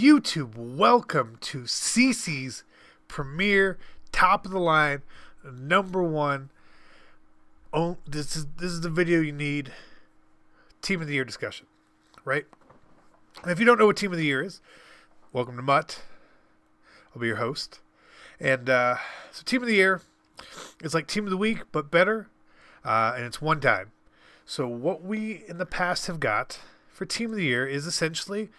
YouTube, welcome to CC's premier, top of the line, number one. Oh, this is the video you need. Team of the Year discussion, right? And if you don't know what Team of the Year is, welcome to Mutt. I'll be your host. And so Team of the Year is like Team of the Week, but better, and it's one time. So what we in the past have got for Team of the Year is essentially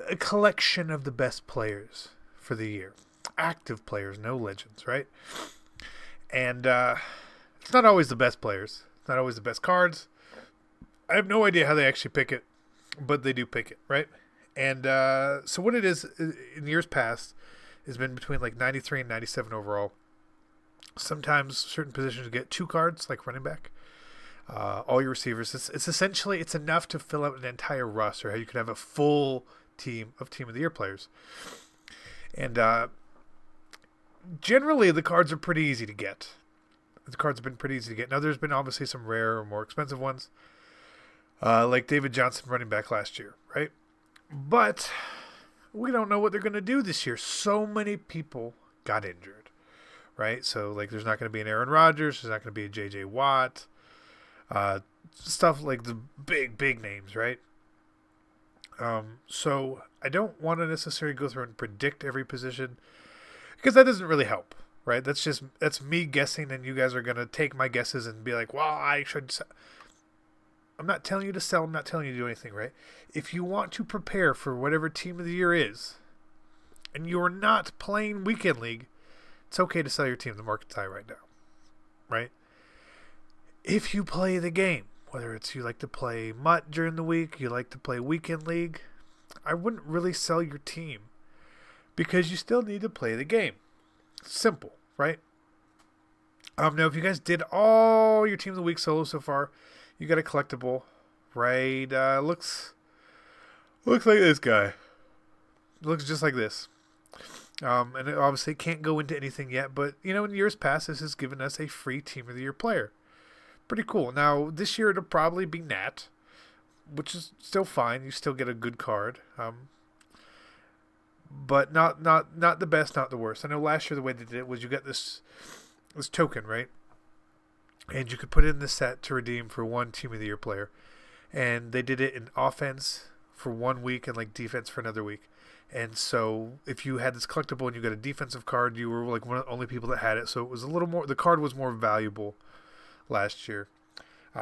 a collection of the best players for the year. Active players, no legends, right? And it's not always the best players. It's not always the best cards. I have no idea how they actually pick it, but they do pick it, right? And so what it is in years past has been between like 93 and 97 overall. Sometimes certain positions get 2 cards, like running back. All your receivers. It's essentially, it's enough to fill out an entire roster. How you could have a full team of the Year players. And generally, the cards are pretty easy to get. The cards have been pretty easy to get. Now, there's been obviously some rare or more expensive ones, like David Johnson, running back last year, right? But we don't know what they're going to do this year. So many people got injured, right? So, like, there's not going to be an Aaron Rodgers. There's not going to be a J.J. Watt. Stuff like the big names, right? So I don't want to necessarily go through and predict every position because that doesn't really help, right? That's me guessing, and you guys are going to take my guesses and be like, well, I should sell. I'm not telling you to sell. I'm not telling you to do anything, right? If you want to prepare for whatever Team of the Year is, and you're not playing Weekend League, it's okay to sell your team. The market's high right now, right? If you play the game, whether it's you like to play Mutt during the week, you like to play Weekend League, I wouldn't really sell your team because you still need to play the game. Simple, right? Now, if you guys did all your Team of the Week solo so far, you got a collectible, right? Looks like this guy. Looks just like this. And it obviously can't go into anything yet, but, you know, in years past, this has given us a free Team of the Year player. Pretty cool. Now, this year it'll probably be Nat, which is still fine. You still get a good card. But not the best, not the worst. I know last year the way they did it was you got this token, right? And you could put it in the set to redeem for one Team of the Year player. And they did it in offense for 1 week and like defense for another week. And so if you had this collectible and you got a defensive card, you were like one of the only people that had it. So it was a little more, the card was more valuable last year.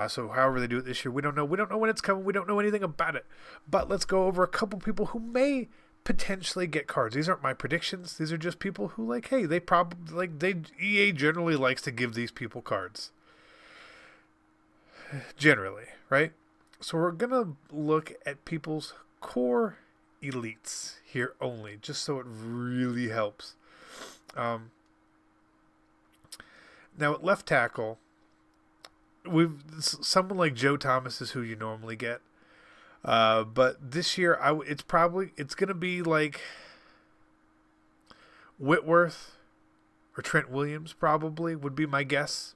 So however they do it this year, we don't know. We don't know when it's coming. We don't know anything about it. But let's go over a couple people who may potentially get cards. These aren't my predictions. These are just people who like, hey, they probably like EA generally likes to give these people cards. Generally, right? So we're gonna look at people's core elites here only, just so it really helps. Now at left tackle, someone like Joe Thomas is who you normally get, but this year it's gonna be like Whitworth or Trent Williams. Probably would be my guess.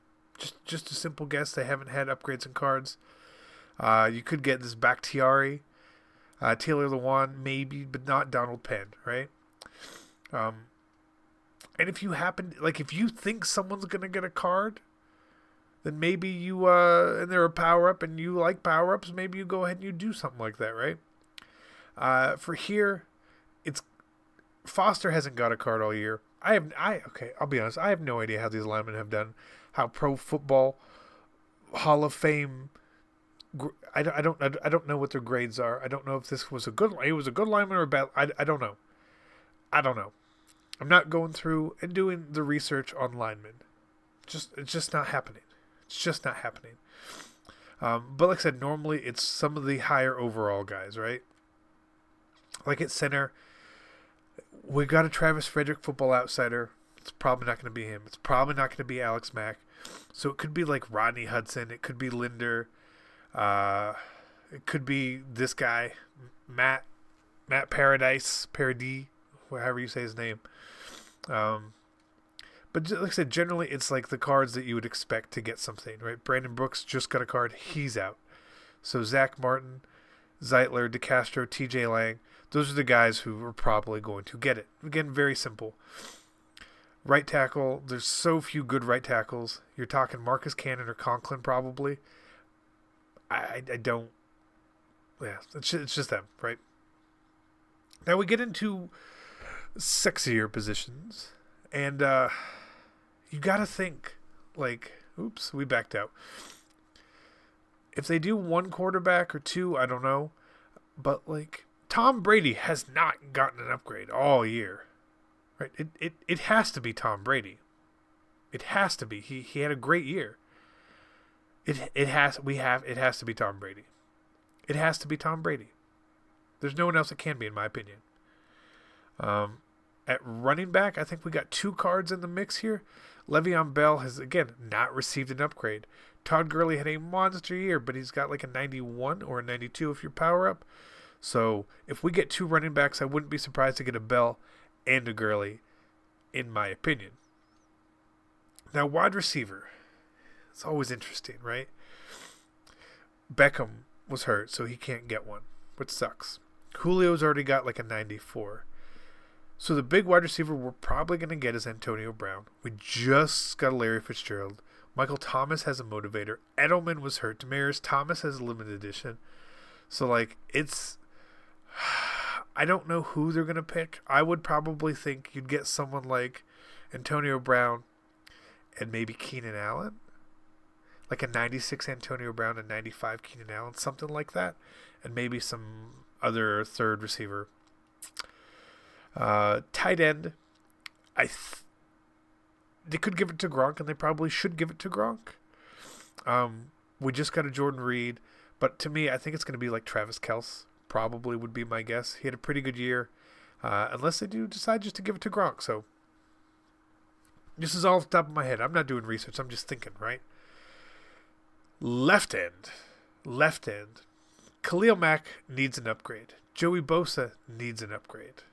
Just a simple guess. They haven't had upgrades in cards. You could get this Bakhtiari, Taylor Lewan, maybe, but not Donald Penn, right? And if you if you think someone's gonna get a card, then maybe you, and they're a power-up and you like power-ups, maybe you go ahead and you do something like that, right? For here, Foster hasn't got a card all year. I'll be honest, I have no idea how these linemen have done, how Pro Football Hall of Fame, I don't know what their grades are. I don't know if this was a good lineman or a bad, I don't know. I'm not going through and doing the research on linemen. It's just not happening. It's just not happening. But like I said, normally it's some of the higher overall guys, right? Like at center, we got a Travis Frederick Football Outsider. It's probably not going to be him. It's probably not going to be Alex Mack. So it could be like Rodney Hudson. It could be Linder. It could be this guy, Matt Paradis, however you say his name. But like I said, generally it's like the cards that you would expect to get something, right? Brandon Brooks just got a card. He's out. So Zach Martin, Zeitler, DeCastro, TJ Lang, Those are the guys who are probably going to get it. Again, very simple. Right tackle, there's so few good right tackles. You're talking Marcus Cannon or Conklin probably. I don't. Yeah, it's just them, right? Now we get into sexier positions. And you got to think, like, oops, we backed out. If they do one quarterback or two, I don't know. But, like, Tom Brady has not gotten an upgrade all year. Right? It has to be Tom Brady. It has to be. He had a great year. It has to be Tom Brady. It has to be Tom Brady. There's no one else that can be, in my opinion. At running back, I think we got two cards in the mix here. Le'Veon Bell has, again, not received an upgrade. Todd Gurley had a monster year, but he's got like a 91 or a 92 if you're power up. So if we get two running backs, I wouldn't be surprised to get a Bell and a Gurley, in my opinion. Now, wide receiver. It's always interesting, right? Beckham was hurt, so he can't get one, which sucks. Julio's already got like a 94. So the big wide receiver we're probably going to get is Antonio Brown. We just got a Larry Fitzgerald. Michael Thomas has a motivator. Edelman was hurt. Demaryius Thomas has a limited edition. So, like, it's... I don't know who they're going to pick. I would probably think you'd get someone like Antonio Brown and maybe Keenan Allen. Like a 96 Antonio Brown and 95 Keenan Allen. Something like that. And maybe some other third receiver. Tight end. They could give it to Gronk, and they probably should give it to Gronk. We just got a Jordan Reed, but to me, I think it's going to be like Travis Kelce. Probably would be my guess. He had a pretty good year, unless they do decide just to give it to Gronk. So this is all off the top of my head. I'm not doing research. I'm just thinking, right? Left end. Khalil Mack needs an upgrade. Joey Bosa needs an upgrade.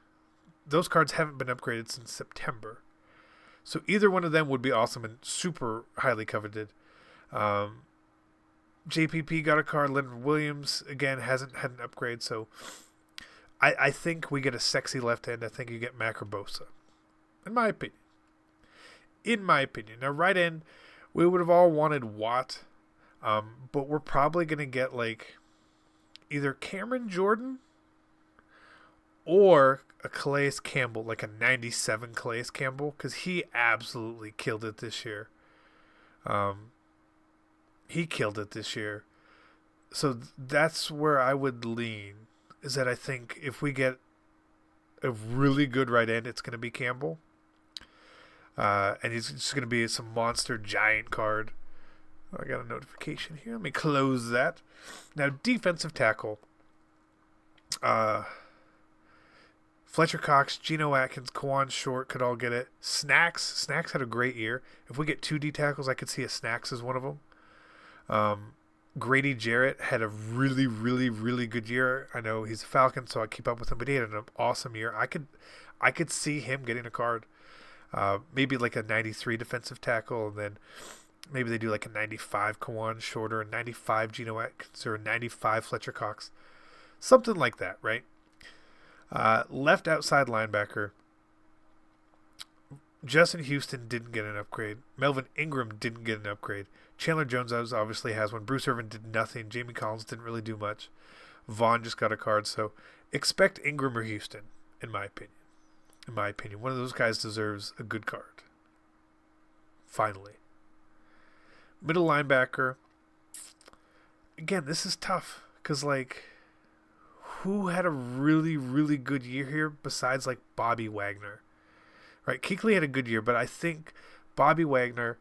Those cards haven't been upgraded since September. So either one of them would be awesome and super highly coveted. JPP got a card. Leonard Williams, again, hasn't had an upgrade. So I think we get a sexy left end. I think you get Mack or Bosa. In my opinion. Now, right end, we would have all wanted Watt. But we're probably going to get, like, either Cameron Jordan or a Calais Campbell, like a 97 Calais Campbell, because he absolutely killed it this year. So that's where I would lean, is that I think if we get a really good right end, it's going to be Campbell. And he's just going to be some monster giant card. I got a notification here. Let me close that. Now, defensive tackle. Fletcher Cox, Geno Atkins, Kawan Short could all get it. Snacks had a great year. If we get two D tackles, I could see a Snacks as one of them. Grady Jarrett had a really, really, really good year. I know he's a Falcon, so I keep up with him, but he had an awesome year. I could see him getting a card. Maybe like a 93 defensive tackle, and then maybe they do like a 95 Kawan Short or a 95 Geno Atkins or a 95 Fletcher Cox. Something like that, right? Left outside linebacker. Justin Houston didn't get an upgrade. Melvin Ingram didn't get an upgrade. Chandler Jones obviously has one. Bruce Irvin did nothing. Jamie Collins didn't really do much. Vaughn just got a card. So expect Ingram or Houston, in my opinion. One of those guys deserves a good card. Finally. Middle linebacker. Again, this is tough. Because, like, who had a really, really good year here besides, like, Bobby Wagner? Right, Kuechly had a good year, but I think Bobby Wagner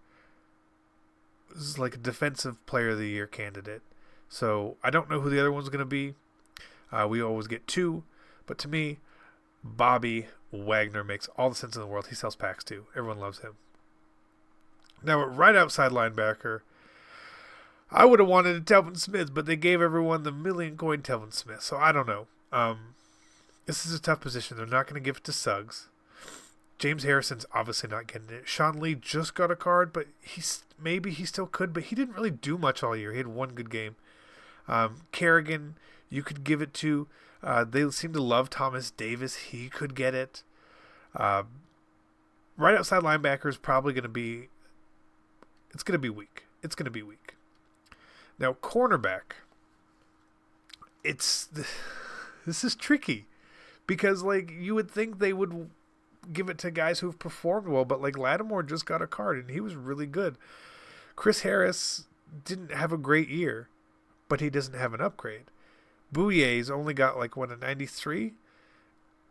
is like a defensive player of the year candidate. So I don't know who the other one's going to be. We always get two. But to me, Bobby Wagner makes all the sense in the world. He sells packs too. Everyone loves him. Now, right outside linebacker, I would have wanted a Telvin Smith, but they gave everyone the million-coin Telvin Smith. So I don't know. This is a tough position. They're not going to give it to Suggs. James Harrison's obviously not getting it. Sean Lee just got a card, but maybe he still could, but he didn't really do much all year. He had one good game. Kerrigan, you could give it to. They seem to love Thomas Davis. He could get it. Uh, right outside linebacker is probably going to be. It's going to be weak. It's going to be weak. Now cornerback. This is tricky, because like you would think they would give it to guys who've performed well, but like Lattimore just got a card and he was really good. Chris Harris didn't have a great year, but he doesn't have an upgrade. Bouyer's only got like a 93.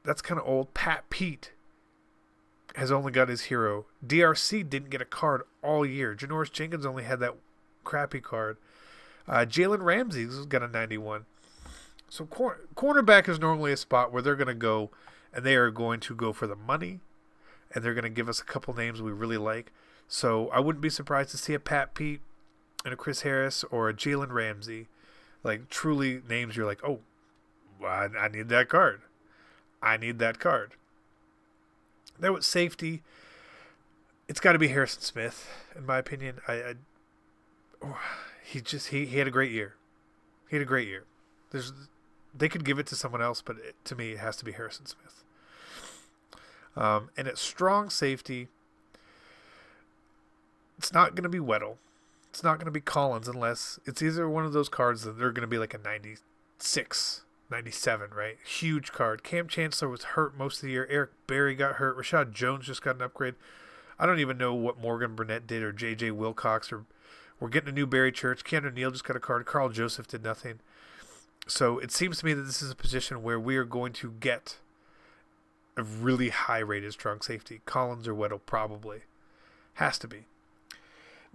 That's kind of old. Pat Pete has only got his hero. DRC didn't get a card all year. Janoris Jenkins only had that crappy card. Jalen Ramsey's got a 91. So cornerback is normally a spot where they're going to go, and they are going to go for the money, and they're going to give us a couple names we really like. So I wouldn't be surprised to see a Pat Pete and a Chris Harris or a Jalen Ramsey. Like, truly names you're like, oh, well, I need that card. I need that card. Now with safety, it's got to be Harrison Smith, in my opinion. He had a great year. He had a great year. They could give it to someone else, but to me, it has to be Harrison Smith. And at strong safety, it's not going to be Weddle. It's not going to be Collins, unless it's either one of those cards that they're going to be like a 96, 97, right? Huge card. Cam Chancellor was hurt most of the year. Eric Berry got hurt. Rashad Jones just got an upgrade. I don't even know what Morgan Burnett did or J.J. Wilcox. Or we're getting a new Barry Church. Keanu Neal just got a card. Carl Joseph did nothing. So it seems to me that this is a position where we are going to get a really high-rated strong safety. Collins or Weddle, probably. Has to be.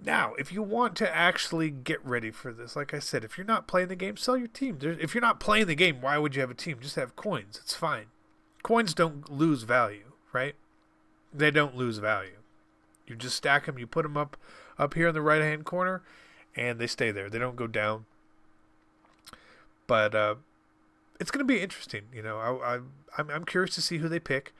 Now, if you want to actually get ready for this, like I said, if you're not playing the game, sell your team. If you're not playing the game, why would you have a team? Just have coins. It's fine. Coins don't lose value, right? They don't lose value. You just stack them. You put them up here in the right-hand corner, and they stay there. They don't go down. But it's going to be interesting. You know, I'm curious to see who they pick.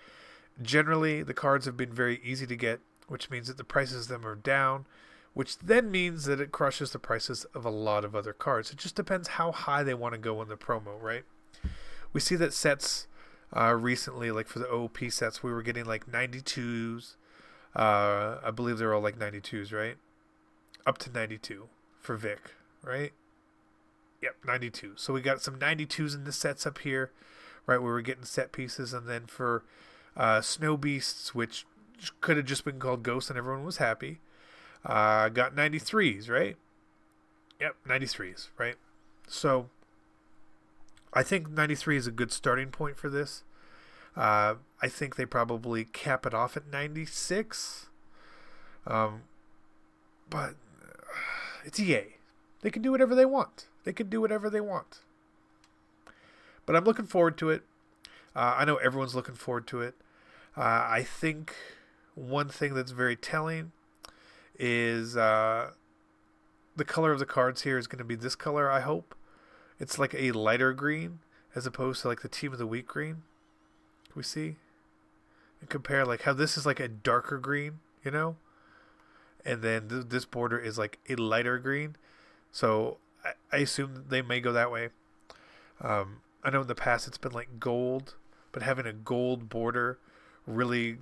Generally, the cards have been very easy to get, which means that the prices of them are down, which then means that it crushes the prices of a lot of other cards. It just depends how high they want to go in the promo, right? We see that sets recently, like for the OOP sets, we were getting like 92s. I believe they're all like 92s, right? Up to 92 for Vic, right? Yep, 92. So we got some 92s in the sets up here, right? We were getting set pieces. And then for Snow Beasts, which could have just been called Ghost and everyone was happy, got 93s, right? Yep, 93s, right? So I think 93 is a good starting point for this. I think they probably cap it off at 96. But it's EA. They can do whatever they want. They can do whatever they want. But I'm looking forward to it. I know everyone's looking forward to it. I think one thing that's very telling is the color of the cards here is going to be this color, I hope. It's like a lighter green as opposed to like the Team of the Week green. Can we see? And compare like how this is like a darker green, you know? And then this border is like a lighter green. So I assume they may go that way. I know in the past it's been like gold, but having a gold border really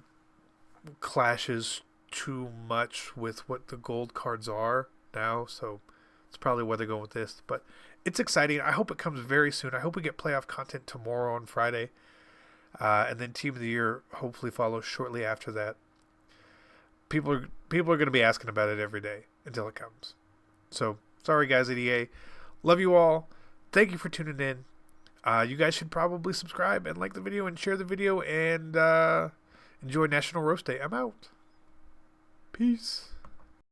clashes too much with what the gold cards are now. So it's probably where they're going with this. But it's exciting. I hope it comes very soon. I hope we get playoff content tomorrow on Friday. And then Team of the Year hopefully follows shortly after that. People are going to be asking about it every day until it comes. So sorry guys at EA. Love you all. Thank you for tuning in. You guys should probably subscribe and like the video and share the video and enjoy National Roast Day. I'm out. Peace.